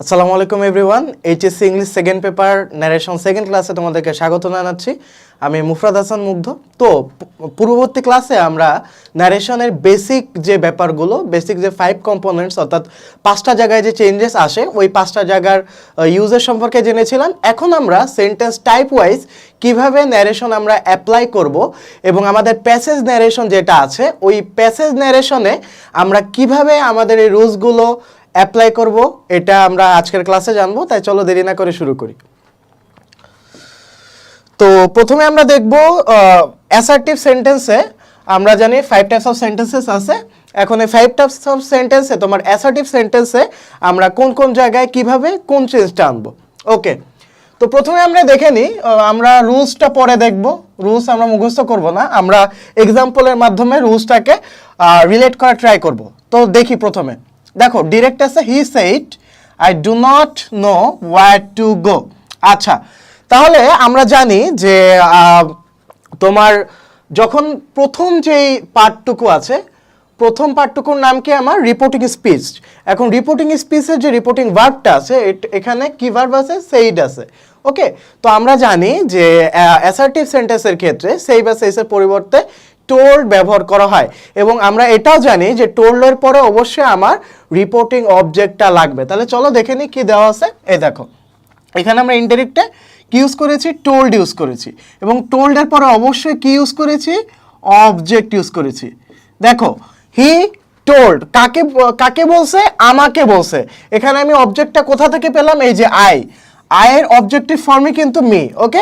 আসসালামু আলাইকুম everyone. HSC English second paper narration second ক্লাসে তোমাদেরকে স্বাগত জানাচ্ছি। আমি মুফরাদ হাসান মুগ্ধ। তো পূর্ববর্তী ক্লাসে আমরা ন্যারেশনের বেসিক যে ব্যাপারগুলো, বেসিক যে 5 কম্পোনেন্টস অর্থাৎ 5টা জায়গায় যে চেঞ্জেস আসে ওই 5টা জায়গার ইউজের সম্পর্কে জেনেছিলাম। এখন আমরা সেন্টেন্স টাইপ ওয়াইজ কিভাবে ন্যারেশন আমরা অ্যাপ্লাই করব এবং আমাদের প্যাসেজ ন্যারেশন যেটা আছে ওই প্যাসেজ ন্যারেশনে আমরা কিভাবে আমাদের এই রুলসগুলো অ্যাপ্লাই করব এটা আমরা আজকের ক্লাসে জানবো। তাই চলো দেরি না করে শুরু করি। তো প্রথমে আমরা দেখব অ্যাসার্টিভ সেন্টেন্সে আমরা জানি 5 টাইপস অফ সেন্টেন্সেস আছে। এখন এই 5 টাইপস অফ সেন্টেন্সে তোমার অ্যাসার্টিভ সেন্টেন্সে আমরা কোন কোন জায়গায় কিভাবে কোন চেঞ্জটা আনবো। ওকে, তো প্রথমে আমরা দেখে নিই, আমরা রুলসটা পরে দেখব। রুলস আমরা মুখস্থ করব না, আমরা এক্সাম্পলের মাধ্যমে রুলসটাকে রিলেট করা ট্রাই করব। তো দেখি প্রথমে দেখো ডিরেক্ট আছে হি said I do not know where to গো। আচ্ছা, তাহলে আমরা জানি যে তোমার যখন প্রথম যেই পার্টটুকু আছে, প্রথম পার্টটুকুর নাম কি আমার রিপোর্টিং স্পিচ। এখন রিপোর্টিং স্পিচের যে রিপোর্টিং ভার্বটা আছে এখানে কি ভার্ব আছে, সেইড আছে। ওকে, তো আমরা জানি যে অ্যাসার্টিভ সেন্টেন্সের ক্ষেত্রে সেই বা সেইসের পরিবর্তে টোল্ড ব্যবহার করা হয় এবং আমরা এটাও জানি যে টোল্ডের পরে অবশ্যই আমার রিপোর্টিং অবজেক্টটা লাগবে। তাহলে চলো দেখে নিই কি দেওয়া আছে। এই দেখো এখানে আমরা ইনডাইরেক্টে কি ইউজ করেছি, টোল্ড ইউজ করেছি এবং টোল্ডের পরে অবশ্যই কি ইউজ করেছি, অবজেক্ট ইউজ করেছি। দেখো হি টোল্ড কাকে কাকে বলছে, আমাকে বলছে। এখানে আমি অবজেক্টটা কোথা থেকে পেলাম, এই যে আয়ের অবজেক্টিভ ফর্মে কিন্তু মি। ওকে,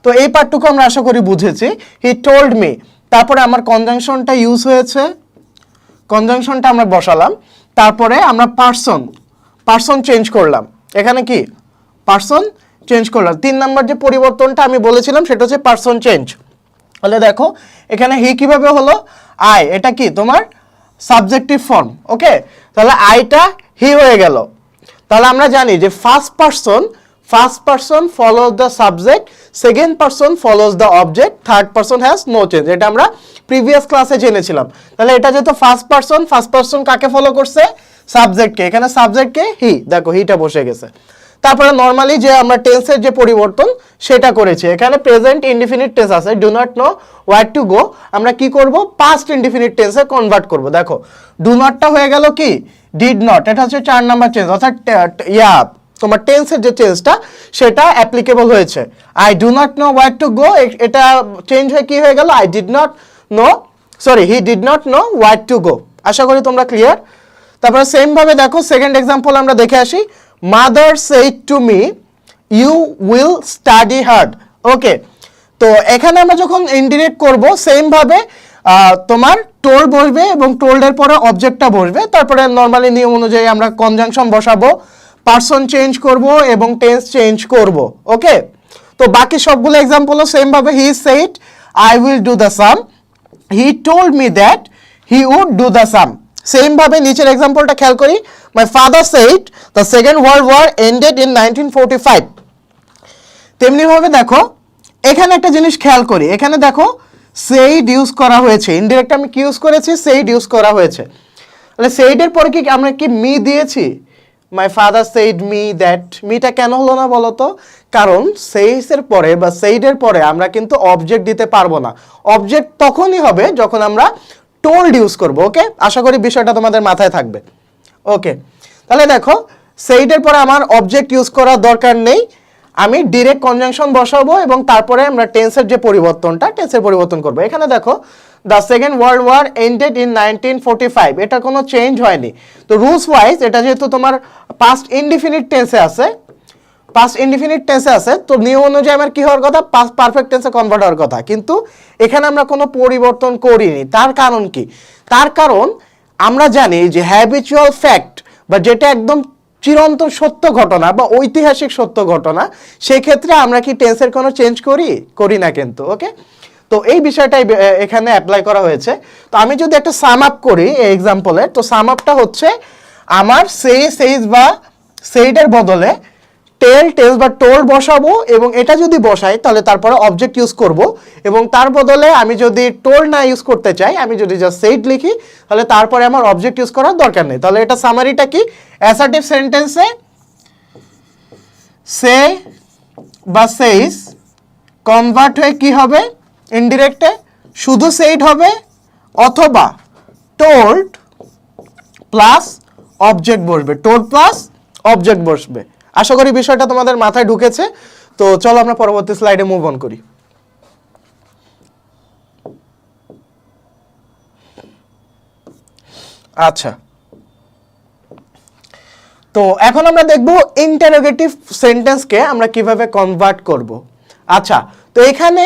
তো এই পার্টটুকু আমরা আশা করি বুঝেছি। হি টোল্ড মি, তারপরে আমার কনজাংশনটা ইউজ হয়েছে, কনজাংশনটা আমরা বসালাম, তারপরে আমরা পার্সন চেঞ্জ করলাম। এখানে কি পার্সন চেঞ্জ করলাম। 3 নাম্বার যে পরিবর্তনটা আমি বলেছিলাম সেটা হচ্ছে পার্সন চেঞ্জ। তাহলে দেখো এখানে হি কিভাবে হলো, আই, এটা কি তোমার সাবজেক্টিভ ফর্ম। ওকে, তাহলে আইটা হি হয়ে গেল। তাহলে আমরা জানি যে first person follows the subject, second person follows the object, third person has no change. এটা আমরা প্রিভিয়াস ক্লাসে জেনেছিলাম। তাহলে এটা যেহেতু ফার্স্ট পারসন কাকে ফলো করছে, সাবজেক্টকে। এখানে সাবজেক্টকে হি, দেখো হিটা বসে গেছে। তারপরে নর্মালি যে আমরা টেন্সের যে পরিবর্তন সেটা করেছি। এখানে প্রেজেন্ট ইনডিফিনিট টেন্স আছে, do not know where to গো, আমরা কি করব, পাস্ট ইনডিফিনিট টেন্সে কনভার্ট করব। দেখো ডু নটটা হয়ে গেল কি ডিড নট, এটা হচ্ছে 4 নাম্বার চেঞ্জ, অর্থাৎ তোমার টেন্সের যে চেঞ্জটা সেটা অ্যাপ্লিকেবল হয়েছে। I do not know where to go, এটা চেঞ্জ হয়ে কি হয়ে গেল, he did not know where to go. আশা করি তোমরা ক্লিয়ার। তারপরে সেম ভাবে দেখো সেকেন্ড এক্সাম্পল আমরা দেখে আসি। Mother said to me you will study hard. Okay, তো এখানে আমরা যখন ইনডিরেক্ট করব সেম ভাবে তোমার টোল্ড বসবে এবং টোল্ডের পরে অবজেক্টটা বসবে। তারপরে নর্মালি নিয়ম অনুযায়ী আমরা কনজাংশন বসাবো, পার্সন চেঞ্জ করব এবং টেন্স চেঞ্জ করব। ওকে, তো বাকি সবগুলো এক্সাম্পলও সেম ভাবে। He said I will do the same, he told me that he would do the same. Same ভাবে নিচের এক্সাম্পলটা খেয়াল করি। My father said the second world war ended in 1945। তেমনি ভাবে দেখো এখানে একটা জিনিস খেয়াল করি, এখানে দেখো সেইড ইউজ করা হয়েছে। ইনডিরেক্ট আমি কি ইউজ করেছি, সেইড ইউজ করা হয়েছে। তাহলে সেইডের পরে কি আমরা কি মি দিয়েছি, my father said me that. মিটা কেন হলো না বলো তো, কারণ সেইসের পরে বা সেইডের পরে আমরা কিন্তু অবজেক্ট দিতে পারবো না। অবজেক্ট তখনই হবে যখন আমরা টোল্ড ইউজ করব। ওকে, আশা করি বিষয়টা তোমাদের মাথায় থাকবে। ওকে, তাহলে দেখো সেইডের পরে আমার অবজেক্ট ইউজ করার দরকার নেই, আমি ডিরেক্ট কনজাংশন বসাবো এবং তারপরে আমরা টেন্সের যে পরিবর্তনটা টেন্সের পরিবর্তন করবো। এখানে দেখো the second world war ended in 1945, এটা কোনো চেঞ্জ হয়নি। তো রুলস ওয়াইজ এটা যেহেতু তোমার পাস্ট ইনডিফিনিট টেন্সে আছে, তো নিয়ম অনুযায়ী আমার কি হওয়ার কথা, পাস্ট পারফেক্ট টেন্সে কনভার্ট হওয়ার কথা, কিন্তু এখানে আমরা কোনো পরিবর্তন করিনি। তার কারণ কি, তার কারণ আমরা জানি যে হ্যাবিচুয়াল ফ্যাক্ট বা যেটা একদম চিরন্তন সত্য ঘটনা বা ঐতিহাসিক সত্য ঘটনা, সেই ক্ষেত্রে আমরা কি টেন্সের কোনো চেঞ্জ করি না কিন্তু। ওকে, তো এই বিষয়টাই এখানে অ্যাপ্লাই করা হয়েছে। তো আমি যদি একটা সাম আপ করি এই এক্সাম্পলে, তো সাম আপটা হচ্ছে আমার সেইজ বা সেইডের বদলে টেলস বা টোল্ড বসাবো এবং এটা যদি বসাই তাহলে তারপরে অবজেক্ট ইউজ করব এবং তার বদলে আমি যদি টোল্ড না ইউজ করতে চাই, আমি যদি জাস্ট সেইড লিখি তাহলে তারপরে আমার অবজেক্ট ইউজ করার দরকার নেই। তাহলে এটা সামারিটা কি, অ্যাসার্টিভ সেন্টেন্সে সে বা সেইস কনভার্ট হয়ে কি হবে ইনডিরেক্টে শুধু সেইড হবে অথবা টোল্ড প্লাস অবজেক্ট বসবে, টোল্ড প্লাস অবজেক্ট বসবে। আশা করি বিষয়টা তোমাদের মাথায় ঢুকেছে। তো চলো আমরা পরবর্তী স্লাইডে মুভ অন করি। আচ্ছা, তো এখন আমরা দেখব ইন্টারোগেটিভ সেন্টেন্সকে আমরা কিভাবে কনভার্ট করব। আচ্ছা, তো এখানে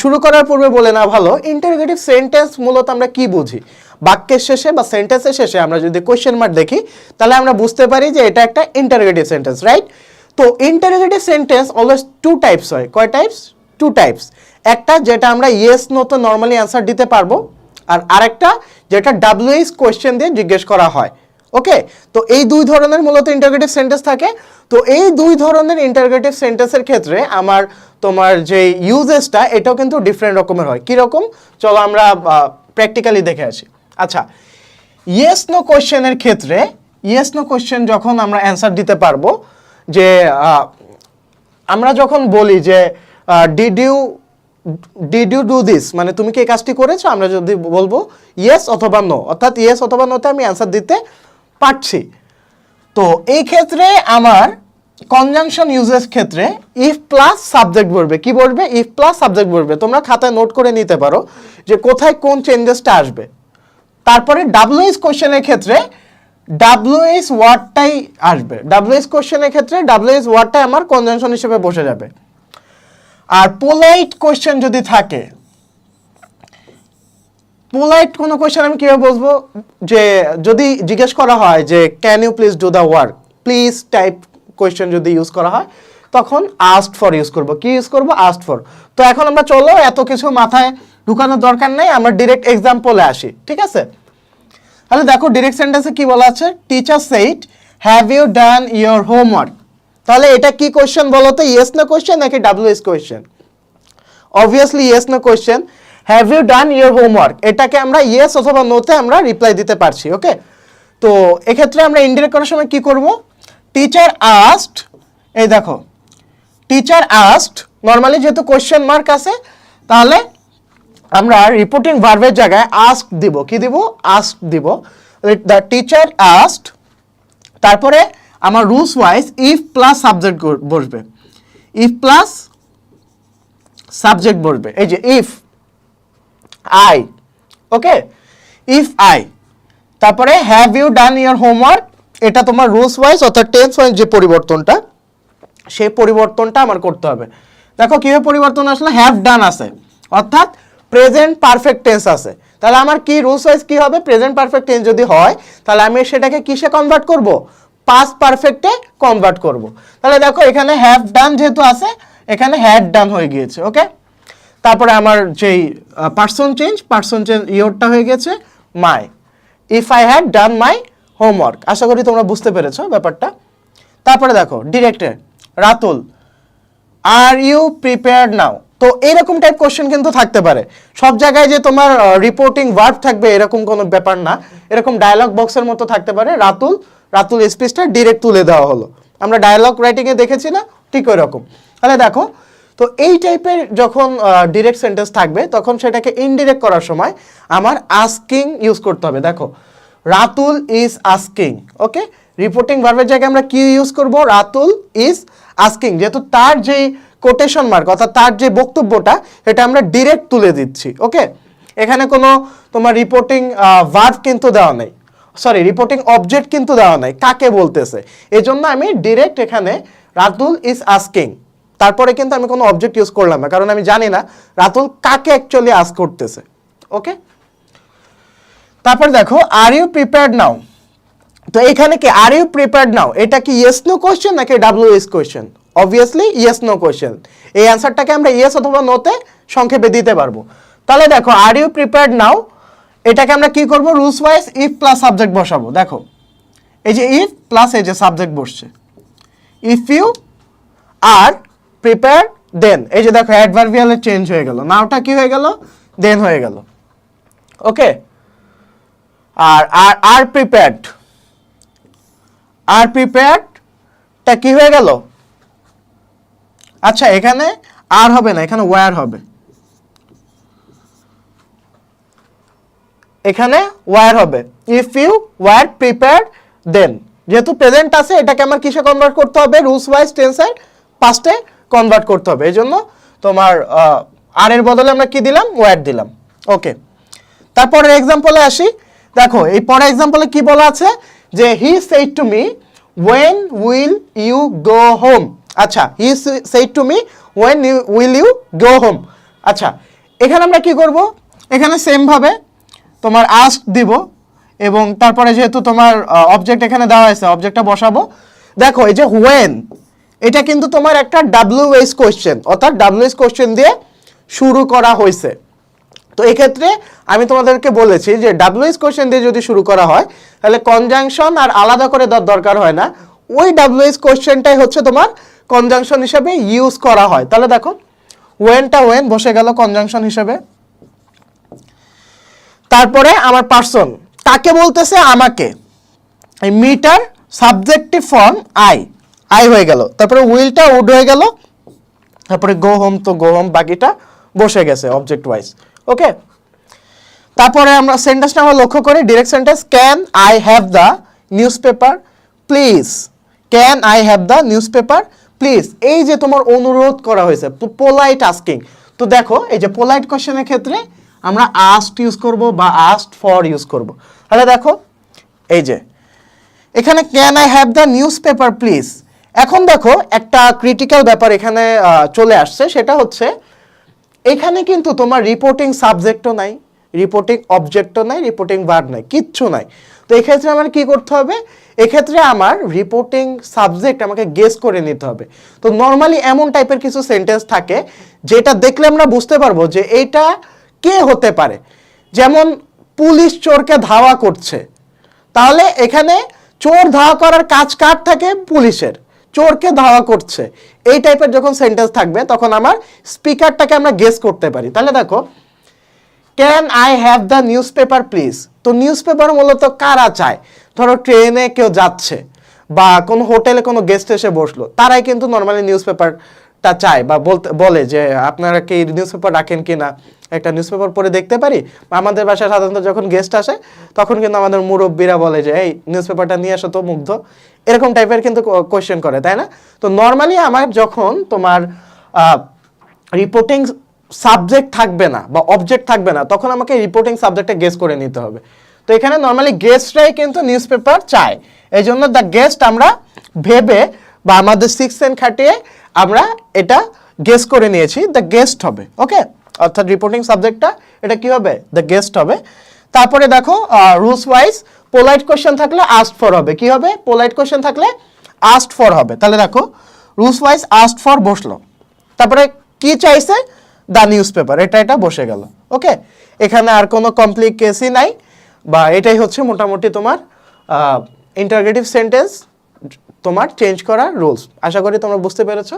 শুরু করার পূর্বে বলে না ভালো, ইন্টারোগেটিভ সেন্টেন্স মূলত আমরা কি বুঝি? বাক্যের শেষে বা সেন্টেন্সের শেষে আমরা যদি কোয়েশ্চেন মার্ক দেখি তাহলে আমরা বুঝতে পারি যে এটা একটা ইন্টারোগেটিভ সেন্টেন্স, রাইট? তো interrogative sentence always two types হয়। কয় টাইপস? Two types. একটা যেটা আমরা ইয়েস নো তো নর্মালি অ্যান্সার দিতে পারবো, আর আরেকটা যেটা ডাব্লিউএইচ কোয়েশ্চেন দিয়ে জিজ্ঞেস করা হয়। ওকে, তো এই দুই ধরনের মূলত ইন্টারোগেটিভ সেন্টেন্স থাকে। তো এই দুই ধরনের ইন্টারোগেটিভ সেন্টেন্সের ক্ষেত্রে তোমার যে ইউজেসটা এটাও কিন্তু ডিফারেন্ট রকমের হয়। কীরকম? চলো আমরা প্র্যাকটিক্যালি দেখে আসি। আচ্ছা, ইয়েস নো কোয়েশ্চেনের ক্ষেত্রে ইয়েস নো কোয়েশ্চেন যখন আমরা অ্যান্সার দিতে পারবো, যে আমরা যখন বলি যে ডিড ইউ ডু দিস, মানে তুমি কি এই কাজটি করেছো, আমরা যদি বলবো ইয়েস অথবা নো, অর্থাৎ ইয়েস অথবা নোতে আমি অ্যান্সার দিতে পারছি। তো এই ক্ষেত্রে আমার কনজাংশন ইউজেস ক্ষেত্রে ইফ প্লাস সাবজেক্ট বলবে। কি বলবে? ইফ প্লাস সাবজেক্ট বলবে। তোমরা খাতায় নোট করে নিতে পারো যে কোথায় কোন চেঞ্জেসটা আসবে। তারপরে ডাব্লিউএইচ কোশ্চেনের ক্ষেত্রে ডাব্লিউএইচ ওয়ার্ডটাই আসবে। ডাব্লিউএইচ কোশ্চেনের ক্ষেত্রে ডাব্লিউএইচ ওয়ার্ডটাই আমার কনজাংশন হিসেবে বসে যাবে। আর পোলাইট কোশ্চেন যদি থাকে, পোলাইট কোনো কোয়েশ্চেন আমি কিভাবে বলবো? যে যদি জিজ্ঞেস করা হয় যে can you please do the work, please type question যদি ইউজ করা হয় তখন আস্কড ফর ইউজ করব। কি ইউজ করব? Asked for. তো এখন আমরা চলো এত কিছু মাথায় ঢুকানোর দরকার নেই, আমরা ডিরেক্ট এক্সাম্পলে আসি, ঠিক আছে? তাহলে দেখো ডিরেক্ট সেন্টেন্সে কি বলা আছে? Teacher said have you done your homework. তাহলে এটা কি কোয়েশ্চেন বলো তো? ইয়েস নো কোয়েশ্চেন নাকি WH question? Obviously yes no question. Have you done your homework, এটাকে আমরা ইয়েস অথবা নোতে আমরা রিপ্লাই দিতে পারছি। ওকে, তো এক্ষেত্রে আমরা ইনডিরেক্ট করার সময় কি করব? টিচার আস্কড, এই দেখো টিচার আস্কড, নর্মালি যেহেতু কোয়েশ্চেন মার্ক আছে তাহলে আমরা রিপোর্টিং ভার্বের জায়গায় আস্ক দিব। কি দিব? আস্ক দিব। দ্য টিচার আস্কড, তারপরে আমার rules wise if plus subject বসবে। ইফ প্লাস সাবজেক্ট বসবে। এই যে if I, okay, if I, তারপরে have you done your homework, এটা তোমার রুলস ওয়াইজ অর্থাৎ টেন্স ওয়াইজ যে পরিবর্তনটা, সেই পরিবর্তনটা আমার করতে হবে। দেখো কিভাবে পরিবর্তন আসলে? হ্যাভ ডান আছে অর্থাৎ প্রেজেন্ট পারফেক্ট টেন্স আছে। তাহলে আমার কি রুলস ওয়াইজ কি হবে? প্রেজেন্ট পারফেক্ট টেন্স যদি হয় তাহলে আমি সেটাকে কিসে কনভার্ট করব? পাস্ট পারফেক্টে কনভার্ট করব। তাহলে দেখো এখানে হ্যাভ ডান যেহেতু আছে, এখানে হ্যাড ডান হয়ে গিয়েছে। ওকে, তারপরে আমার যেই পার্সন চেঞ্জ ইয়োরটা হয়ে গেছে my. If I had done my homework. আশা করি তোমরা বুঝতে পেরেছো ব্যাপারটা। তারপরে দেখো ডিরেক্টে Ratul are you prepared now. তো এরকম টাইপ কোশ্চেন কিন্তু থাকতে পারে। সব জায়গায় যে তোমার রিপোর্টিং ভার্ব থাকবে এরকম কোনো ব্যাপার না, এরকম ডায়লগ বক্সের মতো থাকতে পারে। রাতুল স্পিচটা ডিরেক্ট তুলে দেওয়া হলো, আমরা ডায়লগ রাইটিংয়ে দেখেছি না, ঠিক ওই রকম। তাহলে দেখো, তো এই টাইপের যখন ডিরেক্ট সেন্টেন্স থাকবে তখন সেটাকে ইনডিরেক্ট করার সময় আমার আস্কিং ইউজ করতে হবে। দেখো Ratul is asking. Okay, reporting ভার্বের জায়গায় আমরা কি ইউজ করব? রাতুল ইজ আস্কিং, যেহেতু তার যে কোটেশন মার্ক অর্থাৎ তার যে বক্তব্যটা এটা আমরা ডিরেক্ট তুলে দিচ্ছি। ওকে, এখানে কোনো তোমার রিপোর্টিং ভার্ব কিন্তু দেওয়া নেই, সরি রিপোর্টিং অবজেক্ট কিন্তু দেওয়া নাই কাকে বলতেছে, এজন্য আমি ডিরেক্ট এখানে রাতুল ইজ আস্কিং, তারপরে কিন্তু আমি কোনো অবজেক্ট ইউজ করলাম না, কারণ আমি জানি না রাতুল কাকে অ্যাকচুয়ালি আস্ক করতেছে। ওকে, তারপর দেখো আর ইউ প্রিপেয়ার্ড নাও। তো এখানে কি আর ইউ প্রিপেয়ার্ড নাও, এটা কি ইয়েস নো কোশ্চেন নাকি WH question? Obviously yes no question. এই অ্যান্সারটাকে আমরা ইয়েস অথবা নোতে সংক্ষেপে দিতে পারবো। তাহলে দেখো আর ইউ প্রিপেয়ার্ড নাও, এটাকে আমরা কি করব? Rules wise if plus subject বসাবো। দেখো এই যে ইফ প্লাস এই যে সাবজেক্ট বসছে, ইফ ইউ আর প্রিপেয়ার দেন, এই যে দেখো অ্যাডভার্বিয়ালের চেঞ্জ হয়ে গেল, নাওটা কি হয়ে গেল? দেন হয়ে গেল। ওকে, আর আর প্রিপেয়ার্ড, আর প্রিপেয়ার্ডটা কি হয়ে গেল? আচ্ছা এখানে আর হবে না, এখানে ওয়্যার হবে, এখানে ওয়্যার হবে। ইফ ইউ ওয়্যার প্রিপেয়ার্ড দেন, যেহেতু প্রেজেন্ট আছে এটাকে আমার কিসে কনভার্ট করতে হবে, রুলস ওয়াইজ টেন্সের পাস্টে কনভার্ট করতে হবে। এই জন্য তোমার আর এর বদলে আমরা কি দিলাম, ওয়্যার দিলাম। ওকে, তারপরে এক্সাম্পলে আসি। দেখো এই পরে এক্সাম্পলে কি বলা আছে যে হি said to me when will you go home। আচ্ছা, he said to me when will you go home। আচ্ছা এখানে আমরা কি করব, এখানে সেম ভাবে তোমার আস্ক দিব এবং তারপরে যেহেতু তোমার অবজেক্ট এখানে দেওয়া আছে অবজেক্টটা বসাবো। দেখো এই যে when, এটা কিন্তু তোমার একটা WH কোশ্চেন, অর্থাৎ WH কোশ্চেন দিয়ে শুরু করা হয়েছে। তো এই ক্ষেত্রে আমি তোমাদেরকে বলেছি যে WH কোশ্চেন দিয়ে যদি শুরু করা হয় তাহলে কনজাংশন আর আলাদা করে দেওয়ার দরকার হয় না, ওই WH কোশ্চেনটাই হচ্ছে তোমার কনজাংশন হিসেবে ইউজ করা হয়। তাহলে দেখো ওয়েনটা ওয়েন বসে গেল কনজাংশন হিসেবে। তারপরে আমার পার্সন, তাকে বলতেছে আমাকে, এই মিটার সাবজেক্টিভ ফর্ম আই হয়ে গেল, তারপরে উইলটা উড হয়ে গেল, তারপরে গো হোম তো গো হোম, বাকিটা বসে গেছে অবজেক্ট ওয়াইজ। ওকে, তারপরে আমরা সেন্টেন্সটা আমরা লক্ষ্য করি, direct sentence, can I have the news paper please, can I have the news paper please. এই যে তোমার অনুরোধ করা হয়েছে, পোলাইট আস্কিং। তো দেখো এই যে পোলাইট কোশ্চেনের ক্ষেত্রে আমরা আস্কড ইউজ করব বা আস্কড ফর ইউজ করব। তাহলে দেখো এই যে এখানে can I have the news paper please. এখন দেখো একটা ক্রিটিক্যাল ব্যাপার এখানে চলে আসছে, সেটা হচ্ছে এখানে কিন্তু তোমার রিপোর্টিং সাবজেক্টও নাই, রিপোর্টিং অবজেক্টও নাই, রিপোর্টিং ভার্ব নাই, কিচ্ছু নাই। তো এক্ষেত্রে আমার কি করতে হবে, এক্ষেত্রে আমার রিপোর্টিং সাবজেক্ট আমাকে গেস করে নিতে হবে। তো নর্মালি এমন টাইপের কিছু সেন্টেন্স থাকে যেটা দেখলে আমরা বুঝতে পারবো যে এইটা কে হতে পারে। যেমন পুলিশ চোরকে ধাওয়া করছে, তাহলে এখানে চোর ধাওয়া করার কাজ কার থাকে, পুলিশের, চোরকে ধাওয়া করছে, এই টাইপের যখন সেন্টেন্স থাকবে তখন আমার স্পিকারটাকে আমরা গেস করতে পারি। তাহলে দেখো can I have the news paper please. তো নিউজ পেপার মূলত কারা চায়, ধরো ট্রেনে কেউ যাচ্ছে বা কোনো হোটেলে কোনো গেস্ট এসে বসলো, তারাই কিন্তু নর্মালি নিউজ পেপারটা চায় বা বলে যে আপনারা কি নিউজ পেপার রাখেন কি না, একটা নিউজ পেপার পড়ে দেখতে পারি। আমাদের বাসায় সাধারণত যখন গেস্ট আসে তখন কিন্তু আমাদের মুরব্বীরা বলে যে এই নিউজ পেপারটা নিয়ে আসো তো মুগ্ধ, এরকম টাইপের কিন্তু কোয়েশ্চেন করে, তাই না? তো নর্মালি আমার যখন তোমার রিপোর্টিং সাবজেক্ট থাকবে না বা অবজেক্ট থাকবে না তখন আমাকে রিপোর্টিং সাবজেক্টে গেস করে নিতে হবে। তো এখানে নর্মালি গেস্টরাই কিন্তু নিউজ পেপার চায়, এই জন্য দ্য গেস্ট আমরা ভেবে বা আমাদের সিক্স সেন্স খাটিয়ে আমরা এটা গেস করে নিয়েছি, দ্য গেস্ট হবে। ওকে, অর্থাৎ রিপোর্টিং সাবজেক্টটা এটা কি হবে, দ্য গেস্ট হবে। তারপরে দেখো রুলস ওয়াইজ পোলাইট কোশ্চেন থাকলে আস্কড ফর হবে, কি হবে, পোলাইট কোশ্চেন থাকলে আস্কড ফর হবে। তাহলে দেখো রুলস ওয়াইজ আস্কড ফর বসলো, তারপরে কি চাইছে, দ্য নিউজ পেপার, এটা বসে গেল। ওকে, এখানে আর কোনো কমপ্লিকেশনই নাই, বা এটাই হচ্ছে মোটামুটি তোমার ইন্টারোগেটিভ সেন্টেন্স তোমার চেঞ্জ করার রুলস। আশা করি তোমরা বুঝতে পেরেছো।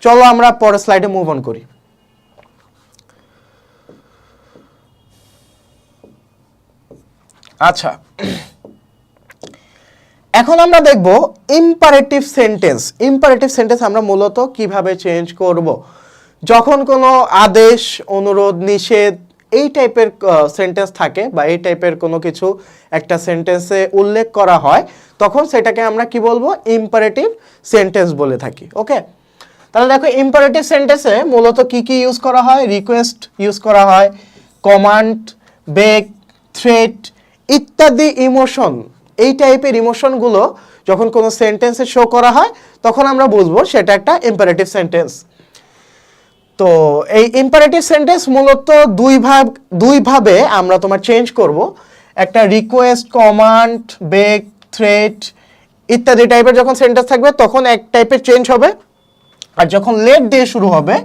চলো আমরা পরের স্লাইডে মুভ অন করি। আচ্ছা, এখন আমরা দেখব ইম্পারেটিভ সেন্টেন্স। ইম্পারেটিভ সেন্টেন্স আমরা মূলত কিভাবে চেঞ্জ করব। যখন কোনো আদেশ, অনুরোধ, নিষেধ এই টাইপের সেন্টেন্স থাকে বা এই টাইপের কোনো কিছু একটা সেন্টেন্সে উল্লেখ করা হয় তখন সেটাকে আমরা কি বলবো, ইম্পারেটিভ সেন্টেন্স বলে থাকি। ওকে, তাহলে দেখো ইম্পারেটিভ সেন্টেন্সে মূলত কি কি ইউজ করা হয়, রিকোয়েস্ট ইউজ করা হয়, কমান্ড, বেগ, থ্রেট ইত্যাদি ইমোশন, এই টাইপের ইমোশনগুলো যখন কোনো সেন্টেন্সে শো করা হয় তখন আমরা বুঝবো সেটা একটা ইম্পারেটিভ সেন্টেন্স। তো এই ইম্পারেটিভ সেন্টেন্স মূলত দুই ভাবে আমরা তোমার চেঞ্জ করব। একটা রিকোয়েস্ট, কমান্ড, বেগ, থ্রেট ইত্যাদি টাইপের যখন সেন্টেন্স থাকবে তখন এক টাইপের চেঞ্জ হবে, আর যখন লেট দিয়ে শুরু হবে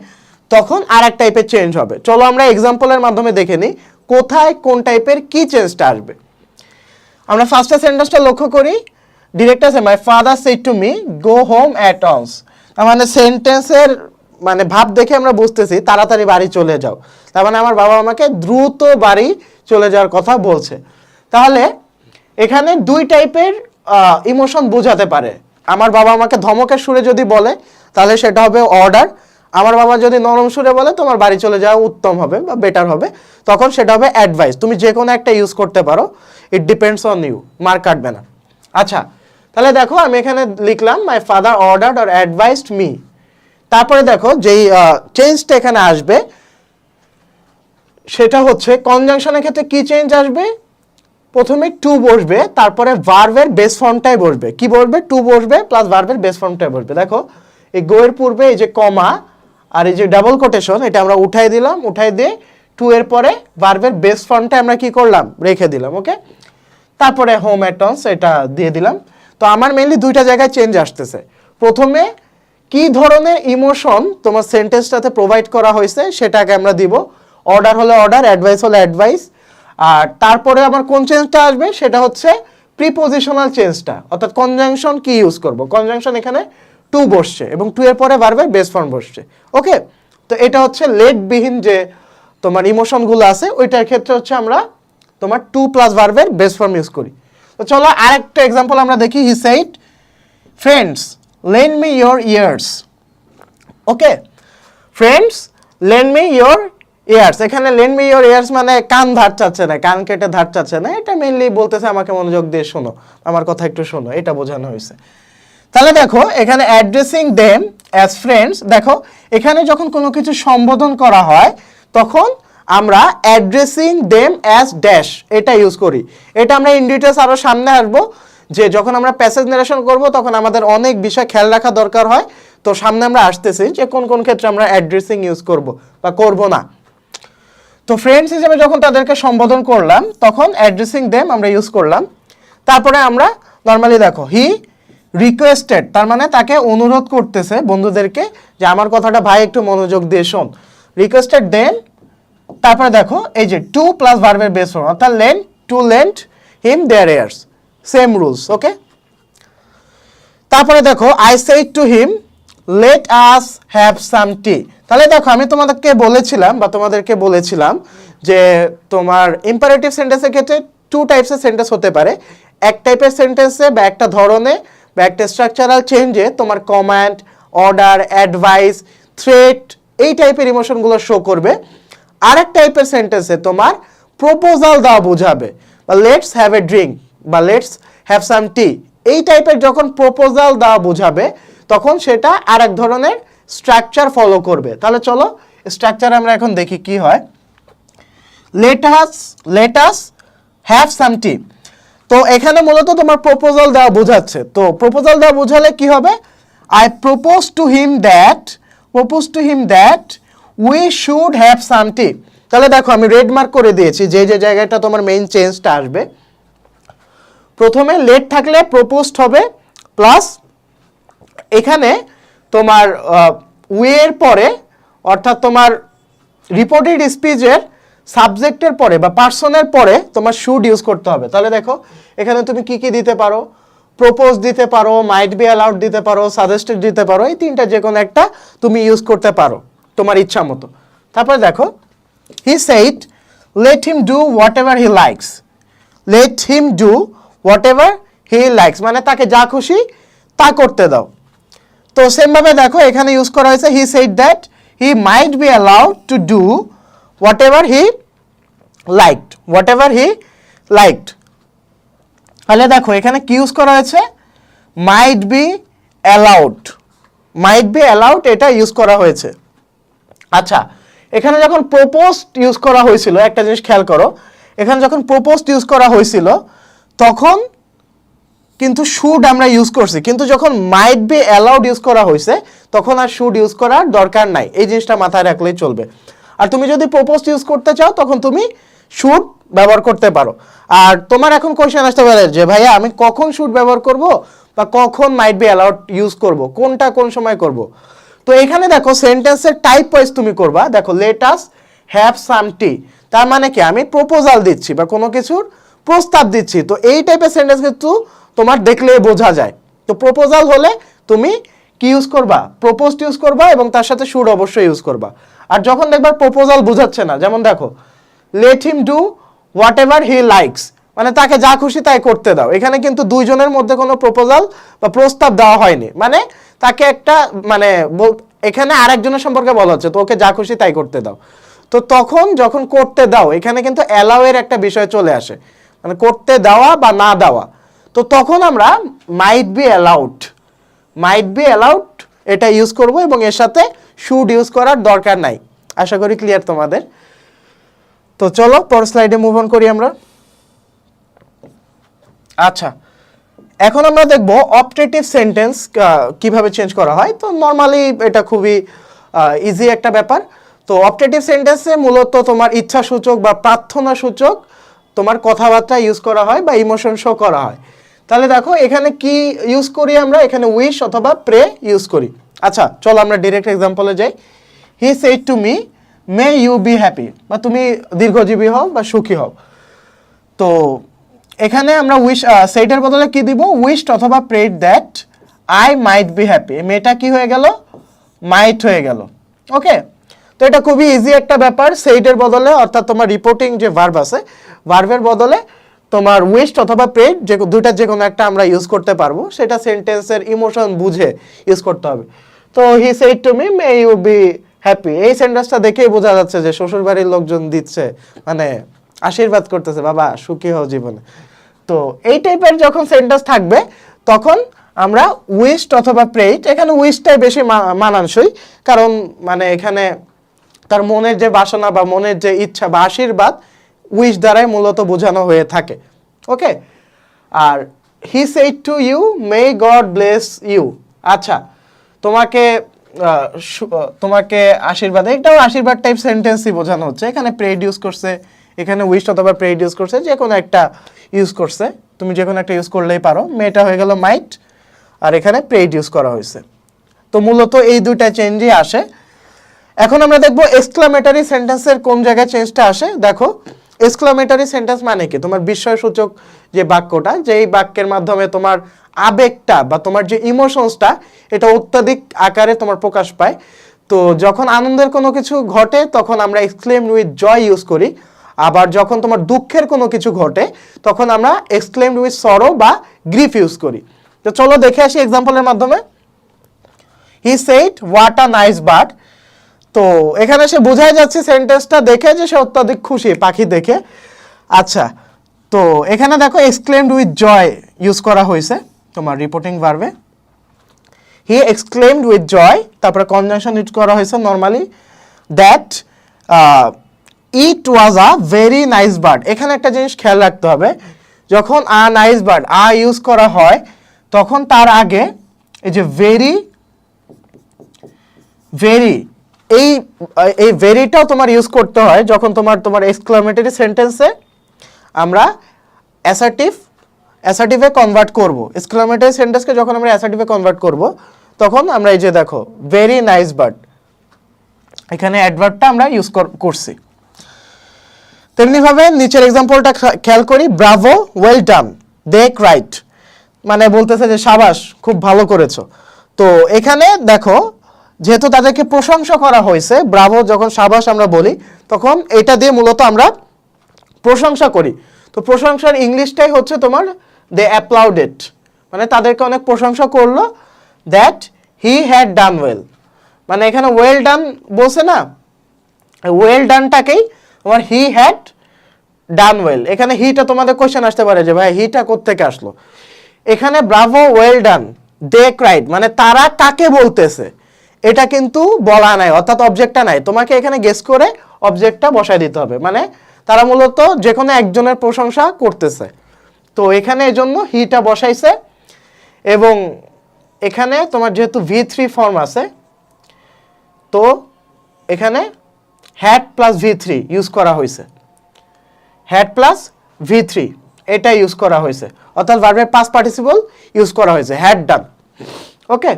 তখন আর এক টাইপের চেঞ্জ হবে। চলো আমরা এক্সাম্পলের মাধ্যমে দেখে নিই কোথায় কোন টাইপের কি চেঞ্জটা আসবে। আমরা ফার্স্টের সেন্টেন্সটা লক্ষ্য করি, ডিরেক্ট আছে my father said to me go home at once. তার মানে সেন্টেন্সের মানে ভাব দেখে আমরা বুঝতেছি তাড়াতাড়ি বাড়ি চলে যাও, তার মানে আমার বাবা আমাকে দ্রুত বাড়ি চলে যাওয়ার কথা বলছে। তাহলে এখানে দুই টাইপের ইমোশন বোঝাতে পারে। আমার বাবা আমাকে ধমকের সুরে যদি বলে তাহলে সেটা হবে অর্ডার, আমার বাবা যদি নরম সুরে বলে তোমার বাড়ি চলে যাওয়া উত্তম হবে বা বেটার হবে, তখন সেটা হবে অ্যাডভাইস। তুমি যে কোনো একটা ইউজ করতে পারো, it depends on you, mark কাটবে না। আচ্ছা, তাহলে দেখো আমি এখানে লিখলাম my father ordered or advised me. তারপরে দেখো যেই চেঞ্জটা এখানে আসবে সেটা হচ্ছে কনজাংশনের ক্ষেত্রে কি চেঞ্জ আসবে, প্রথমে টু বসবে, তারপরে ভার্বের বেস ফর্মটাই বসবে। কি বসবে? টু বসবে প্লাস ভার্বের বেস ফর্মটাই বসবে। দেখো এই গোয়ের পূর্বে এই যে কমা আর এই যে ডাবল কোটেশন, এটা আমরা উঠাই দিলাম, উঠাই দিয়ে টু এর পরে ভার্বের বেস ফর্মটা আমরা কি করলাম, রেখে দিলাম। ওকে, তারপরে হোম অ্যাটন্স এটা দিয়ে দিলাম। তো আমার মেইনলি দুইটা জায়গায় চেঞ্জ আসতেছে। প্রথমে কি ধরনের ইমোশন তোমার সেন্টেন্সটাতে প্রোভাইড করা হয়েছে সেটাকে আমরা দিব, অর্ডার হলে অর্ডার, অ্যাডভাইস হলে অ্যাডভাইস। আর তারপরে আমার কোন চেঞ্জটা আসবে সেটা হচ্ছে প্রিপোজিশনাল চেঞ্জটা, অর্থাৎ কনজাংশন কি ইউজ করব। কনজাংশন এখানে টু বসছে এবং টু এর পরে ভার্বের বেস ফর্ম বসছে। ওকে, তো এটা হচ্ছে লেট বিহীন যে তোমার ইমোশনগুলো আছে ওইটার ক্ষেত্রে হচ্ছে আমরা তোমার টু প্লাস ভার্বের বেস ফর্ম ইউজ করি। তো চলো আরেকটা এক্সাম্পল আমরা দেখি। He said friends lend me your ears. Okay, friends lend me your ears, এখানে lend me your ears মানে কান ধার চাচ্ছে না, কান কেটে ধার চাচ্ছে না, এটা মেইনলি বলতেছে আমাকে মনোযোগ দিয়ে শোনো, আমার কথা একটু শোনো, এটা বোঝানো হয়েছে। তাহলে দেখো এখানে অ্যাড্রেসিং দেম অ্যাজ ফ্রেন্ডস, দেখো এখানে যখন কোনো কিছু সম্বোধন করা হয় তখন আমরা অ্যাড্রেসিং দেম অ্যাজ ড্যাশ এটা ইউজ করি। এটা আমরা ইন ডিটেলস আরও সামনে আসবো, যে যখন আমরা প্যাসেজ নারেশন করব তখন আমাদের অনেক বিষয় খেয়াল রাখা দরকার হয়। তো সামনে আমরা আসতেছি যে কোন কোন ক্ষেত্রে আমরা অ্যাড্রেসিং ইউজ করব বা করব না। তো ফ্রেন্ডস হিসেবে যখন তাদেরকে সম্বোধন করলাম তখন অ্যাড্রেসিং দেম আমরা ইউজ করলাম। তারপরে আমরা নর্মালি দেখো হি রিকোয়েস্টেড, তার মানে তাকে অনুরোধ করতেছে বন্ধুদেরকে যে আমার কথাটা ভাই একটু মনোযোগ দিয়ে শোন। রিকোয়েস্টেড দেন, তারপরে দেখো এই যে টু প্লাস ভার্বের বেস ফর্ম, অর্থাৎ lend, to lend him their ears, same rules. Okay, তারপরে দেখো I said to him let us have some tea. তাহলে দেখো আমি তোমাদেরকে বলেছিলাম যে তোমার ইম্পারেটিভ সেন্টেন্সের ক্ষেত্রে টু টাইপসের সেন্টেন্স হতে পারে। এক টাইপের সেন্টেন্সে বা একটা ধরনে বা একটা স্ট্রাকচারাল চেঞ্জে তোমার কমান্ড, অর্ডার, অ্যাডভাইস, থ্রেট এই টাইপের ইমোশনগুলো শো করবে। আরেক টাইপের সেন্টেন্সে তোমার প্রপোজাল দেওয়া বোঝাবে, বা লেটস হ্যাভ এ ড্রিঙ্ক বা লেটস হ্যাভ সাম টি, এই টাইপের যখন প্রপোজাল দেওয়া বোঝাবে তখন সেটা আরেক ধরনের স্ট্রাকচার ফলো করবে। তাহলে চলো স্ট্রাকচার আমরা এখন দেখি কি হয়। লেট আস হ্যাভ সাম টি, তো এখানে মূলত তোমার প্রপোজাল দেওয়া বোঝাচ্ছে। তো প্রপোজাল দেওয়া বোঝালে কি হবে, I propose to him that we should have some tea. তাহলে দেখো আমি রেড মার্ক করে দিয়েছি যে যে জায়গাটা তোমার মেইন চেঞ্জটা আসবে। প্রথমে লেট থাকলে প্রপোজড হবে, প্লাস এখানে তোমার উইয়ের পরে অর্থাৎ তোমার রিপোর্টেড স্পিচের সাবজেক্টের পরে বা পার্সনের পরে তোমার শুড ইউজ করতে হবে। তাহলে দেখো এখানে তুমি কি কি দিতে পারো, প্রপোজ দিতে পারো, মাইট বি অ্যালাউড দিতে পারো, সাজেস্টেড দিতে পারো, এই তিনটা যে কোনো একটা তুমি ইউজ করতে পারো তোমার ইচ্ছা মতো। তারপরে দেখো he said let him do what ever he likes, let him do what ever he likes মানে তাকে যা খুশি তা করতে দাও। তো সেমভাবে দেখো এখানে ইউজ করা হয়েছে he said that he might be allowed to do what ever he liked, তাহলে দেখো এখানে কি ইউজ করা হয়েছে, মাইট বি অ্যালাউড এটা ইউজ করা হয়েছে। আচ্ছা, এখানে যখন প্রপোজড ইউজ করা হয়েছিল একটা জিনিস খেয়াল করো, এখানে যখন প্রপোজড ইউজ করা হয়েছিল তখন কিন্তু শুড আমরা ইউজ করছি, কিন্তু যখন মাইট বি অ্যালাউড ইউজ করা হয়েছে তখন আর শুড ইউজ করার দরকার নাই। এই জিনিসটা মাথায় রাখলেই চলবে। আর তুমি যদি প্রপোজড ইউজ করতে চাও তখন তুমি শুড ব্যবহার করতে পারো। আর তোমার এখন কোয়েশ্চেন আসতে পারে যে ভাইয়া আমি কখন শুড ব্যবহার করব বা কখন মাইট বি অ্যালাউড ইউজ করব, কোনটা কোন সময় করব। তো এখানে দেখো সেন্টেন্সের টাইপ ওয়াইজ তুমি করবা। দেখো লেট আস হ্যাভ সাম টি, তার মানে কি আমি প্রপোজাল দিচ্ছি বা কোনো কিছুর প্রস্তাব দিচ্ছি। তো এই টাইপের সেন্টেন্স কিন্তু তোমার দেখলে বোঝা যায়। তো প্রপোজাল হলে তুমি কি ইউজ করবা, প্রপোজড ইউজ করবা এবং তার সাথে শুড অবশ্যই ইউজ করবা। আর যখন দেখবা প্রপোজাল বোঝাচ্ছে না, যেমন দেখো let him do what ever he likes মানে তাকে যা খুশি তাই করতে দাও, এখানে কিন্তু দুইজনের মধ্যে কোনো প্রপোজাল বা প্রস্তাব দেওয়া হয়নি, মানে তাকে একটা মানে এখানে আরেকজনের সম্পর্কে বলা হচ্ছে, তো ওকে যা খুশি তাই করতে দাও। তো তখন যখন করতে দাও, এখানে কিন্তু অ্যালাউ এর একটা বিষয় চলে আসে, মানে করতে দেওয়া বা না দেওয়া। তো তখন আমরা মাইট বি অ্যালাউড এটা ইউজ করব, এবং এর সাথে শুড ইউজ করার দরকার নাই। আশা করি ক্লিয়ার তোমাদের। তো চলো পরের স্লাইডে মুভ অন করি আমরা। আচ্ছা, এখন আমরা দেখব অপটেটিভ সেন্টেন্স কিভাবে চেঞ্জ করা হয়। তো নর্মালি এটা খুবই ইজি একটা ব্যাপার। তো অপটেটিভ সেন্টেন্সে মূলত তোমার ইচ্ছাসূচক বা প্রার্থনা সূচক তোমার কথাবার্তা ইউজ করা হয় বা ইমোশন শো করা হয়। তাহলে দেখো এখানে কি ইউজ করি আমরা, এখানে উইশ অথবা প্রে ইউজ করি। আচ্ছা চলো আমরা ডিরেক্ট এক্সাম্পলে যাই। He said to me may you be happy, বা তুমি দীর্ঘজীবী হও বা সুখী হও। তো এখানে আমরা উইশ সেইটার বদলে কি দিব, উইশড অথবা prayed that I might be happy. মেয়েটা কি হয়ে গেল, মাইট হয়ে গেল। ওকে, তো এটা খুবই ইজি একটা ব্যাপার। সেইটের বদলে অর্থাৎ তোমার রিপোর্টিং যে ভার্ব আছে, ভার্বের বদলে তোমার উইশড অথবা প্রেড যে দুইটা যে কোনো একটা আমরা ইউজ করতে পারবো, সেটা সেন্টেন্সের ইমোশন বুঝে ইউজ করতে হবে। তো he said to me may you be happy, এই সেন্টেন্সটা দেখেই বোঝা যাচ্ছে যে শ্বশুর বাড়ির লোকজন দিচ্ছে, মানে আশীর্বাদ করতেছে, বাবা সুখী হও জীবনে। তো এই টাইপের যখন সেন্টেন্স থাকবে তখন আমরা উইশড অথবা প্রেড, এখানে উইশটাই বেশি মানানসই, কারণ মানে এখানে তার মনের যে বাসনা বা মনের যে ইচ্ছা বা আশীর্বাদ উইশ দ্বারাই মূলত বোঝানো হয়ে থাকে। ওকে, আর he said to you may God bless you. আচ্ছা, তোমাকে তোমাকে আশীর্বাদ, এটাও আশীর্বাদ টাইপ সেন্টেন্সই বোঝানো হচ্ছে। এখানে প্রেড ইউজ করছে, এখানে উইশ অথবা প্রেড ইউজ করছে, যে কোনো একটা ইউজ করছে, তুমি যে কোনো একটা ইউজ করলেই পারো। মেয়েটা হয়ে গেল মাইট, আর এখানে প্রেড ইউজ করা হয়েছে। তো মূলত এই দুইটা চেঞ্জই আসে। এখন আমরা দেখবো এক্সক্লামেটরি সেন্টেন্সের কোন জায়গায় চেঞ্জটা আসে। দেখো এক্সক্লামেটরি সেন্টেন্স মানে কি, তোমার বিস্ময়সূচক যে বাক্যটা, যে এই বাক্যের মাধ্যমে তোমার আবেগটা বা তোমার যে ইমোশনসটা এটা অত্যাধিক আকারে তোমার প্রকাশ পায়। তো যখন আনন্দের কোনো কিছু ঘটে তখন আমরা এক্সক্লেমড উইথ জয় ইউজ করি, আবার যখন তোমার দুঃখের কোনো কিছু ঘটে তখন আমরা এক্সক্লেমড উইথ সরো বা গ্রিফ ইউজ করি। তো চলো দেখে আসি এক্সাম্পলের মাধ্যমে। He said what a nice bird. তো এখানে সে বোঝাই যাচ্ছে সেন্টেন্সটা দেখে যে সে অত্যাধিক খুশি পাখি দেখে। আচ্ছা, তো এখানে দেখো এক্সক্লেমড উইথ জয় ইউজ করা হয়েছে তোমার reporting ভার্বে। He exclaimed with joy, তারপরে কনজাংশন ইউজ করা হয়েছে normally, that it was a very nice bird. এখানে একটা জিনিস খেয়াল রাখতে হবে, যখন a nice bird a use করা হয় তখন তার আগে এই যে ভেরি ভেরি এই ভেরিটাও তোমার ইউজ করতে হয় যখন তোমার এক্সক্লামেটরি সেন্টেন্সে আমরা অ্যাসার্টিভে কনভার্ট করব। এক্সক্লামেটরি সেন্টেন্সকে যখন আমরা অ্যাসার্টিভে কনভার্ট করব তখন আমরা এই যে দেখো ভেরি নাইস বার্ড, এখানে অ্যাডভার্বটা আমরা ইউজ করছি। তেমনিভাবে নিচের এক্সাম্পলটা খেয়াল করি, ব্রাভো ওয়েল ডান দে ক্রাইড, মানে বলতেছে যে সাবাস খুব ভালো করেছো। তো এখানে দেখো যেহেতু তাদেরকে প্রশংসা করা হয়েছে, ব্রাভো যখন সাবাস আমরা বলি তখন এটা দিয়ে মূলত আমরা প্রশংসা করি। তো প্রশংসার ইংলিশটাই হচ্ছে তোমার দে অ্যাপ্লাউডেড, মানে তাদেরকে অনেক প্রশংসা করলো, that he had done well, মানে এখানে ওয়েল ডান বলছে না, ওয়েল ডানটাকেই তোমার হি হ্যাড ডান ওয়েল। এখানে হিটা তোমাদের কোয়েশ্চেন আসতে পারে যে ভাই হিটা কোত্থেকে আসলো। এখানে ব্রাভো ওয়েল ডান দে ক্রাইড, মানে তারা কাকে বলতেছে এটা কিন্তু বলা নাই, অর্থাৎ অবজেক্টটা নাই, তোমাকে এখানে গেস করে অবজেক্টটা বসায় দিতে হবে। মানে তারা মূলত যে কোনো একজনের প্রশংসা করতেছে, তো এখানে এজন্য হিটা বসাইছে। এবং এখানে তোমার যেহেতু V3 ফর্ম আছে, তো এখানে হ্যাড প্লাস V3 ইউজ করা হয়েছে, হ্যাড প্লাস V3 এটা ইউজ করা হয়েছে, অর্থাৎ ভার্বের পাস্ট পার্টিসিপল ইউজ করা হয়েছে, হ্যাড ডান। ওকে,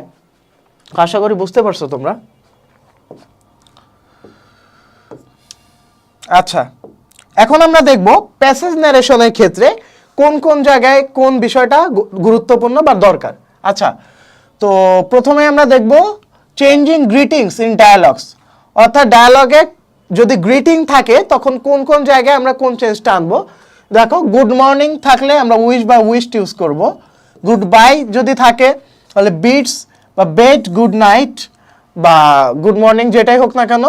আশা করি বুঝতে পারছো তোমরা। আচ্ছা, এখন আমরা দেখব প্যাসেজ ন্যারেশনের ক্ষেত্রে কোন কোন জায়গায় কোন বিষয়টা গুরুত্বপূর্ণ বা দরকার। আচ্ছা, তো প্রথমে আমরা দেখব চেঞ্জিং গ্রিটিংস ইন ডায়ালগস, অর্থাৎ ডায়ালগে যদি গ্রিটিং থাকে তখন কোন কোন জায়গায় আমরা কোন চেঞ্জটা আনবো। দেখো গুড মর্নিং থাকলে আমরা উইশ বা উইশড ইউজ করব, গুড বাই যদি থাকে তাহলে বিটস বা বেড গুড নাইট, বা গুড মর্নিং যেটাই হোক না কেন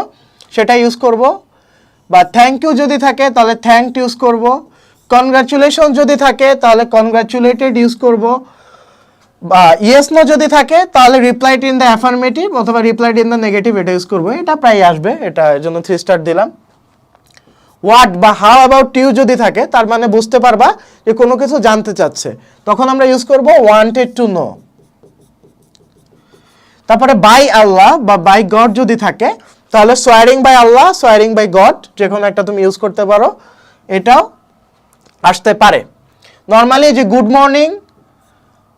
সেটা ইউজ করব, বা থ্যাংক ইউ যদি থাকে তাহলে থ্যাঙ্কড ইউজ করব, কনগ্রাচুলেশন যদি থাকে তাহলে কনগ্রাচুলেটেড ইউজ করব, বা ইয়েস নো যদি থাকে তাহলে রিপ্লাইড ইন দ্য অ্যাফার্মেটিভ অথবা রিপ্লাইড ইন দ্য নেগেটিভ এটা ইউজ করবো। এটা প্রায় আসবে, এটা এর জন্য 3 স্টার দিলাম। হোয়াট বা হাউ অ্যাবাউট ইউ যদি থাকে তার মানে বুঝতে পারবা যে কোনো কিছু জানতে চাচ্ছে, তখন আমরা ইউজ করব ওয়ান্টেড টু নো। তারপরে বাই আল্লাহ বা বাই গড যদি থাকে তাহলে swearing by Allah, swearing by God যে কোনো একটা তুমি ইউজ করতে পারো, এটাও আসতে পারে। নর্মালি যে good morning,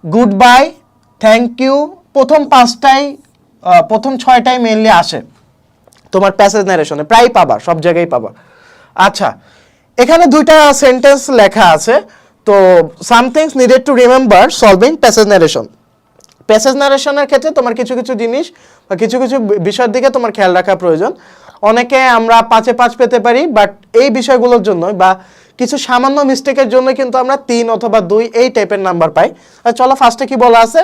good bye, thank you প্রথম 6টাই মেইনলি আসে তোমার প্যাসেজ ন্যারেশনে, প্রায় পাবা, সব জায়গায় পাবা। আচ্ছা, এখানে 2টা সেন্টেন্স লেখা আছে, তো somethings needed to remember solving passage narration. Passage ন্যারেশনের ক্ষেত্রে তোমার কিছু কিছু জিনিস বা কিছু কিছু বিষয়ের দিকে তোমার খেয়াল রাখা প্রয়োজন। অনেকে আমরা 5-এ 5 পেতে পারি, বাট এই বিষয়গুলোর জন্য বা কিছু সামান্য মিস্টেকের জন্য কিন্তু আমরা 3 অথবা 2 এই টাইপের নাম্বার পাই। চলো ফার্স্টে কি বলা আছে,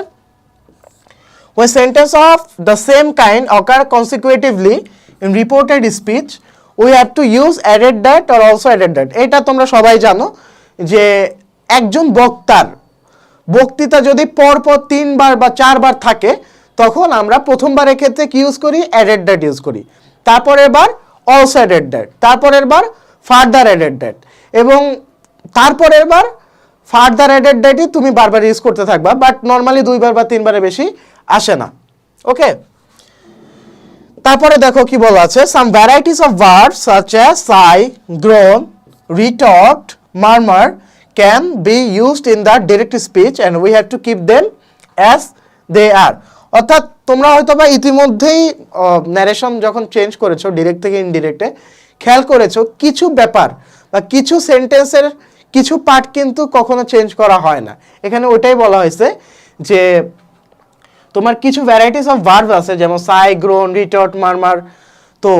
when sentence of the same kind occur consecutively in reported speech we have to use added that or also added that। এটা তোমরা সবাই জানো যে একজন বক্তার বক্তৃতা যদি পরপর 3 বার বা 4 বার থাকে তখন আমরা প্রথমবারের ক্ষেত্রে কি ইউজ করি, added that ইউজ করি, তারপরের বার also added that, তারপরের বার further added that, এবং তারপরের বার ফার্দার অ্যাডেড দ্যাটই তুমি বারবার ইউজ করতে থাকবা, বাট নর্মালি 2 বার বা 3 বারের বেশি আসে না। ওকে, তারপরে দেখো কি বলা আছে, some varieties of verbs such as sigh, groan, retort, murmur can be used in the direct speech and we have to keep them as they are. অর্থাৎ তোমরা হয়তো বা ইতিমধ্যেই ন্যারেশন যখন চেঞ্জ করেছো ডিরেক্ট থেকে ইনডিরেক্টে খেয়াল করেছো কিছু ব্যাপার বা কিছু সেন্টেন্সের কিছু পার্ট কিন্তু কখনো চেঞ্জ করা হয় না। এখানে ওইটাই বলা হয়েছে যে তোমার কিছু ভ্যারাইটিস অফ ভার্ব আছে, যেমন সাই, গ্রোন, রিটর্ট, মারমার। তো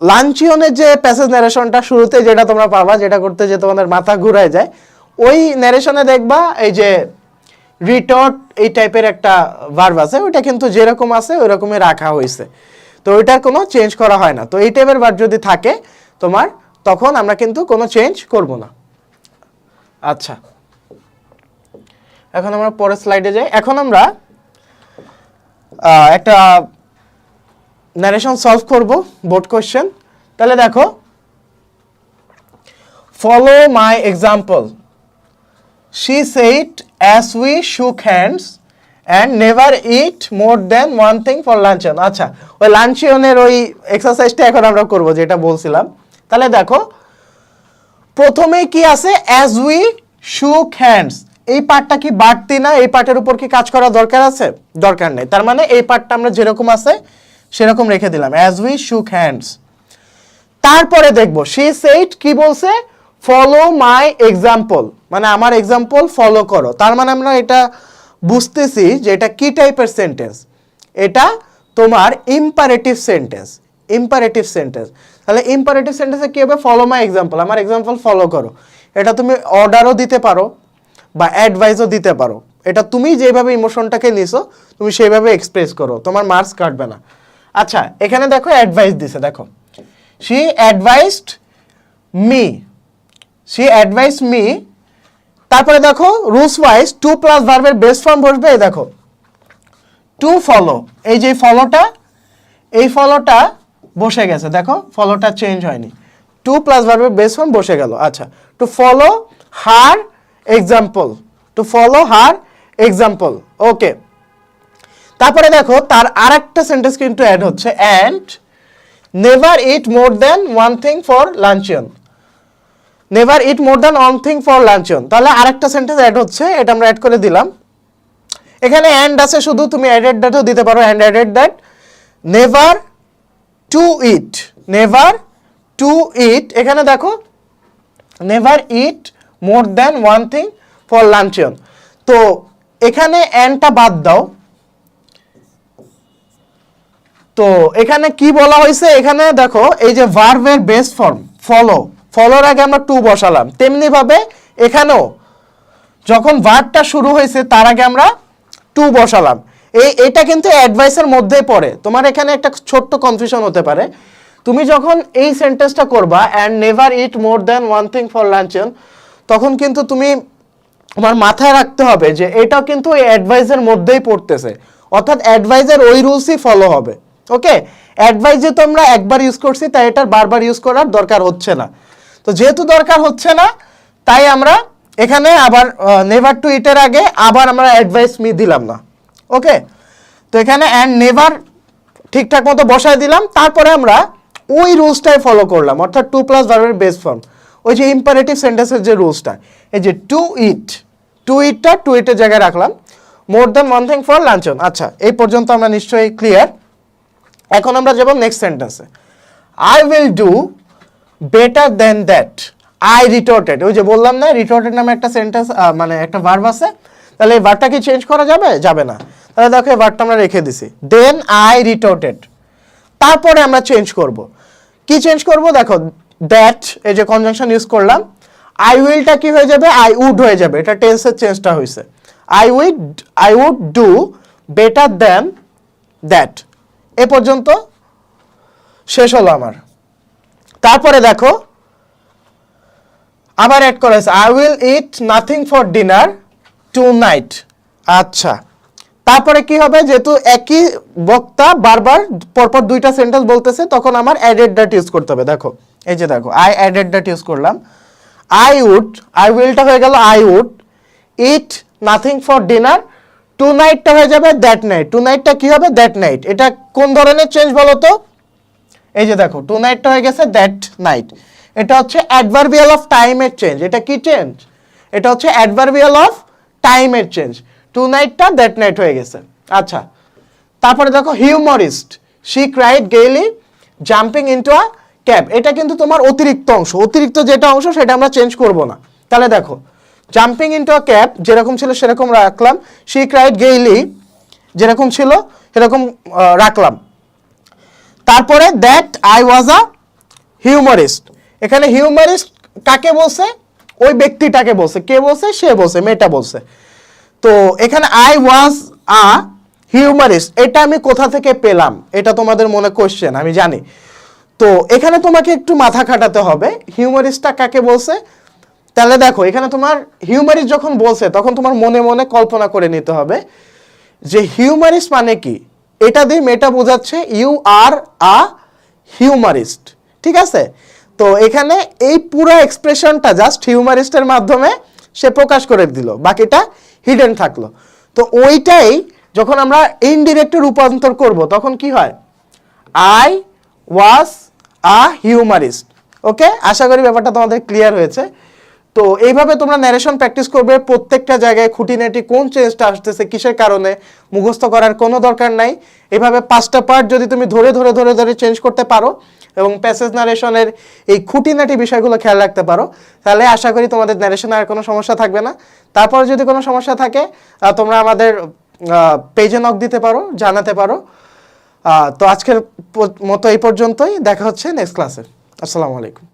লাঞ্চিয়নের যে প্যাসেজ ন্যারেশনটা শুরুতে যেটা তোমরা পাবা, যেটা করতে যে তোমাদের মাথা ঘুরায় যায়, ওই ন্যারেশনে দেখবা এই যে রিটর্ট এই টাইপের একটা ভার্ব আছে, ওইটা কিন্তু যেরকম আছে ওই রকমই রাখা হয়েছে, তো ওইটার কোনো চেঞ্জ করা হয় না। তো এই টাইপের ভার্ব যদি থাকে তোমার, তখন আমরা কিন্তু কোনো চেঞ্জ করব না। আচ্ছা, এখন আমরা পরের স্লাইডে যাই। এখন আমরা একটা ন্যারেশন সলভ করব, বোর্ড কোশ্চেন। তাহলে দেখো, follow my example, she said as we shook hands and never eat more than one thing for luncheon. আচ্ছা, ওই লাঞ্চনের ওই এক্সারসাইজটা এখন আমরা করব যেটা বলছিলাম। তাহলে দেখো, প্রথমেই কি আছে, অ্যাজ উই শুক হ্যান্ডস, এই পার্টটা কি বাড়তি না? এই পার্টের উপর কি কাজ করা দরকার আছে? দরকার নেই। তার মানে এই পার্টটা আমরা যেরকম আছে সেরকম রেখে দিলাম, অ্যাজ উই শুক হ্যান্ডস। তারপরে দেখবো শি সেইড কি বলছে, ফলো মাই এক্সাম্পল, মানে আমার এক্সাম্পল ফলো করো। তার মানে আমরা এটা বুঝতেছি যে এটা কি টাইপের সেন্টেন্স, এটা তোমার ইম্পারেটিভ সেন্টেন্স। ইম্পারেটিভ সেন্টেন্স, তাহলে ইম্পারেটিভ সেন্টেন্সে কি হবে, ফলো মাই এক্সাম্পল, আমার এক্সাম্পল ফলো করো। এটা তুমি অর্ডারও দিতে পারো বা অ্যাডভাইসও দিতে পারো, এটা তুমি যেভাবে ইমোশনটাকে নিছো তুমি সেইভাবে এক্সপ্রেস করো, তোমার মার্কস কাটবে না। আচ্ছা, এখানে দেখো অ্যাডভাইস দিছে, দেখো she advised me, she advice me. তারপরে দেখো রুলস ওয়াইজ টু প্লাস ভার্বের বেস্ট ফর্ম বসবে, এই দেখো টু ফলো, এই যে ফলোটা, এই ফলোটা বসে গেছে, দেখো ফলোটা চেঞ্জ হয়নি, টু প্লাস ভার্বের বেস্ট ফর্ম বসে গেল। আচ্ছা, to follow her example, to follow her example. Okay, তারপরে দেখো তার আরেকটা সেন্টেন্স কিন্তু অ্যাড হচ্ছে, and never eat more than one thing for luncheon, never eat more than one thing for luncheon. তাহলে আরেকটা সেন্টেন্স অ্যাড হচ্ছে, এটা আমরা অ্যাড করে দিলাম। এখানে অ্যান্ড আছে শুধু, তুমি অ্যাডেড দ্যাটও দিতে পারো, and added that, never to eat, never to eat, এখানে দেখো never eat more than one thing for luncheon. তো এখানে অ্যান্ডটা বাদ দাও, তো এখানে কি বলা হয়েছে, এখানে দেখো এই যে ভার্বের বেস্ট ফর্ম ফলো, ফলোর আগে আমরা টু বসালাম, তেমনি ভাবে এখানেও যখন ভার্বটা শুরু হয়েছে তার আগে আমরা টু বসালাম। এটা কিন্তু অ্যাডভাইসের মধ্যেই পড়ে। তোমার এখানে একটা ছোট্ট কনফিউশন হতে পারে, তুমি যখন এই সেন্টেন্সটা করবা and never eat more than one thing for luncheon, তখন কিন্তু তুমি তোমার মাথায় রাখতে হবে যে এটা কিন্তু এই অ্যাডভাইসের মধ্যেই পড়তেছে, অর্থাৎ অ্যাডভাইসের ওই রুলসই ফলো হবে। ওকে, অ্যাডভাইস যে তোমরা একবার ইউজ করছি তাই এটার বারবার ইউজ করার দরকার হচ্ছে না। তো যেহেতু দরকার হচ্ছে না, তাই আমরা এখানে আবার নেভার টু ইটের আগে আবার আমরা অ্যাডভাইস মি দিলাম না। ওকে, তো এখানে অ্যান্ড নেভার ঠিকঠাক মতো বসায় দিলাম, তারপরে আমরা ওই রুলসটাই ফলো করলাম, অর্থাৎ টু প্লাস ভার্বের বেস ফর্ম, ওই যে ইম্পারেটিভ সেন্টেন্সের যে রুলসটা, এই যে টু ইটটা টু ইটের জায়গায় রাখলাম, more than one thing for luncheon. আচ্ছা, এই পর্যন্ত আমরা নিশ্চয়ই ক্লিয়ার। এখন আমরা যাব নেক্সট সেন্টেন্সে, I will do better than that I retorted. ওই যে বললাম না, রিটোর্টেড নামে একটা সেন্টেন্স মানে একটা ভার্ব আছে, তাহলে এই ভার্বটা কি চেঞ্জ করা যাবে? যাবে না। তাহলে দেখো এই ভার্বটা আমরা রেখে দিছি, দেন আই রিটোর্টেড। তারপরে আমরা চেঞ্জ করব, কি চেঞ্জ করব? দেখো দ্যাট, এই যে কনজাংশন ইউজ করলাম, আই উইলটা কি হয়ে যাবে? আই উড হয়ে যাবে। এটা টেন্সের চেঞ্জটা হয়েছে, I would do better than that. এ পর্যন্ত শেষ হলো আমার। তারপরে দেখো আবার অ্যাড করা হয়েছে, I will eat nothing for dinner tonight. আচ্ছা, তারপরে কি হবে? যেহেতু একই বক্তা বারবার পরপর দুইটা সেন্টেন্স বলতেছে, তখন আমার অ্যাডেড দ্যাট ইউজ করতে হবে। দেখো এই যে দেখো, আই অ্যাডেড দ্যাট ইউজ করলাম, আই উইলটা হয়ে গেল I would eat nothing for dinner, টু নাইটটা হয়ে যাবে দ্যাট নাইট। টু নাইটটা কি হবে? That night. এটা কোন ধরনের চেঞ্জ বলো তো? এই যে দেখো, টু নাইটটা হয়ে গেছে দ্যাট নাইট। এটা হচ্ছে অ্যাডভার্বিয়াল অফ টাইমের চেঞ্জ। এটা কি চেঞ্জ? এটা হচ্ছে অ্যাডভার্বিয়াল অফ টাইমের চেঞ্জ। টু নাইটটা দ্যাট নাইট হয়ে গেছে। আচ্ছা, তারপরে দেখো humorist, she cried gaily jumping into a cab. এটা কিন্তু তোমার অতিরিক্ত অংশ, অতিরিক্ত যেটা অংশ সেটা আমরা চেঞ্জ করব না। তাহলে দেখো, জাম্পিং ইনটু আ ক্যাব যেরকম ছিল সেরকম রাখলাম, শি ক্রাইড গেইলি যেরকম ছিল সেরকম রাখলাম। তারপরে দ্যাট আই ওয়াজ আ হিউমারিস্ট। এখানে হিউমারিস্ট কাকে বলছে? ওই ব্যক্তিটাকে বলছে। কে বলছে? সে বলছে, মেয়েটা বলছে। তো এখানে আই ওয়াজ আ হিউমারিস্ট, এটা আমি কোথা থেকে পেলাম? এটা তোমাদের মনে কোশ্চেন, আমি জানি। তো এখানে তোমাকে একটু মাথা খাটাতে হবে, হিউমারিস্টটা কাকে বলছে। তাহলে দেখো, এখানে তোমার হিউমারিস্ট যখন বলছে তখন তোমার মনে মনে কল্পনা করে নিতে হবে যে হিউমারিস্ট মানে কি। এটা দিয়ে মেয়েটা বোঝাচ্ছে ইউ আর আ হিউমারিস্ট, ঠিক আছে? তো এখানে এই পুরো এক্সপ্রেশনটা জাস্ট হিউমারিস্টের মাধ্যমে সে প্রকাশ করে দিল, বাকিটা হিডেন থাকলো। তো ওইটাই যখন আমরা ইনডিরেক্টে রূপান্তর করব তখন কি হয়? আই ওয়াজ আ হিউমারিস্ট। ওকে, আশা করি ব্যাপারটা তোমাদের ক্লিয়ার হয়েছে। তো এইভাবে তোমরা ন্যারেশন প্র্যাকটিস করবে, প্রত্যেকটা জায়গায় খুঁটিনাটি কোন চেঞ্জটা আসতেছে কিসের কারণে মুখস্থ করার কোনো দরকার নাই। এভাবে 5টা পার্ট যদি তুমি ধরে ধরে ধরে ধরে চেঞ্জ করতে পারো এবং প্যাসেজ ন্যারেশনের এই খুঁটিনাটি বিষয়গুলো খেয়াল রাখতে পারো, তাহলে আশা করি তোমাদের ন্যারেশনে আর কোনো সমস্যা থাকবে না। তারপর যদি কোনো সমস্যা থাকে তোমরা আমাদের পেজে নক দিতে পারো, জানাতে পারো। তো আজকের মতো এই পর্যন্তই, দেখা হচ্ছে নেক্সট ক্লাসে। আসসালামু আলাইকুম।